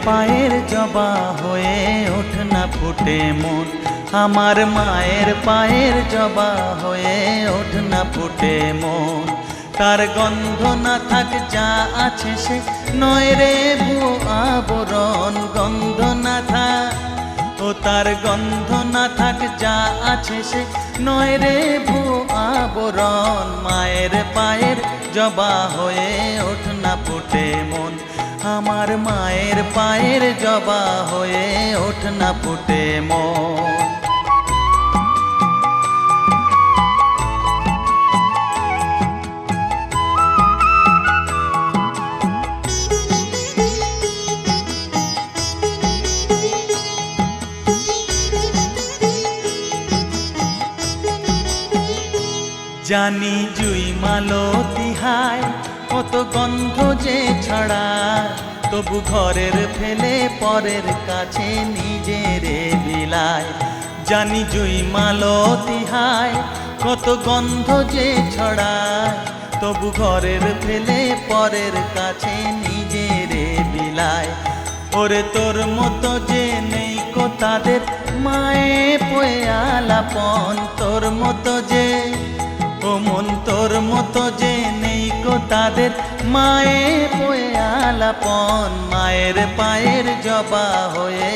পায়ের জবা হয়ে ওঠ না ফুটে মন, আমার মায়ের পায়ের জবা হয়ে ওঠ না ফুটে মন। তার গন্ধ না থাক যা আছে সে নয় রে ভুয়ো আবরণ, গন্ধ না থাক ও তার গন্ধ না থাক যা আছে সে নয় রে ভুয়ো আবরণ। মায়ের পায়ের জবা হয়ে ওঠ না ফুটে মন, আমার মায়ের পায়ের জবা হয়ে ওঠ না ফুটে মন। জানি জুই মালতী হায় কত গন্ধ যে ছড়ায়, তবু ঘরের ফেলে পরের কাছে নিজেরে বিলায়। জানি জুই মালতী হায় কত গন্ধ যে ছড়ায়, তবু ঘরের ফেলে পরের কাছে নিজেরে বিলায়। ওরে তোর মতো যে নেই কো তাদের মায়ে পয়ে আলাপন, তোর মতো যে ও মন তোর মতো যে নেই কো তাদের মায়ে পয়ে আলাপন। মায়ের পায়ের জবা হয়ে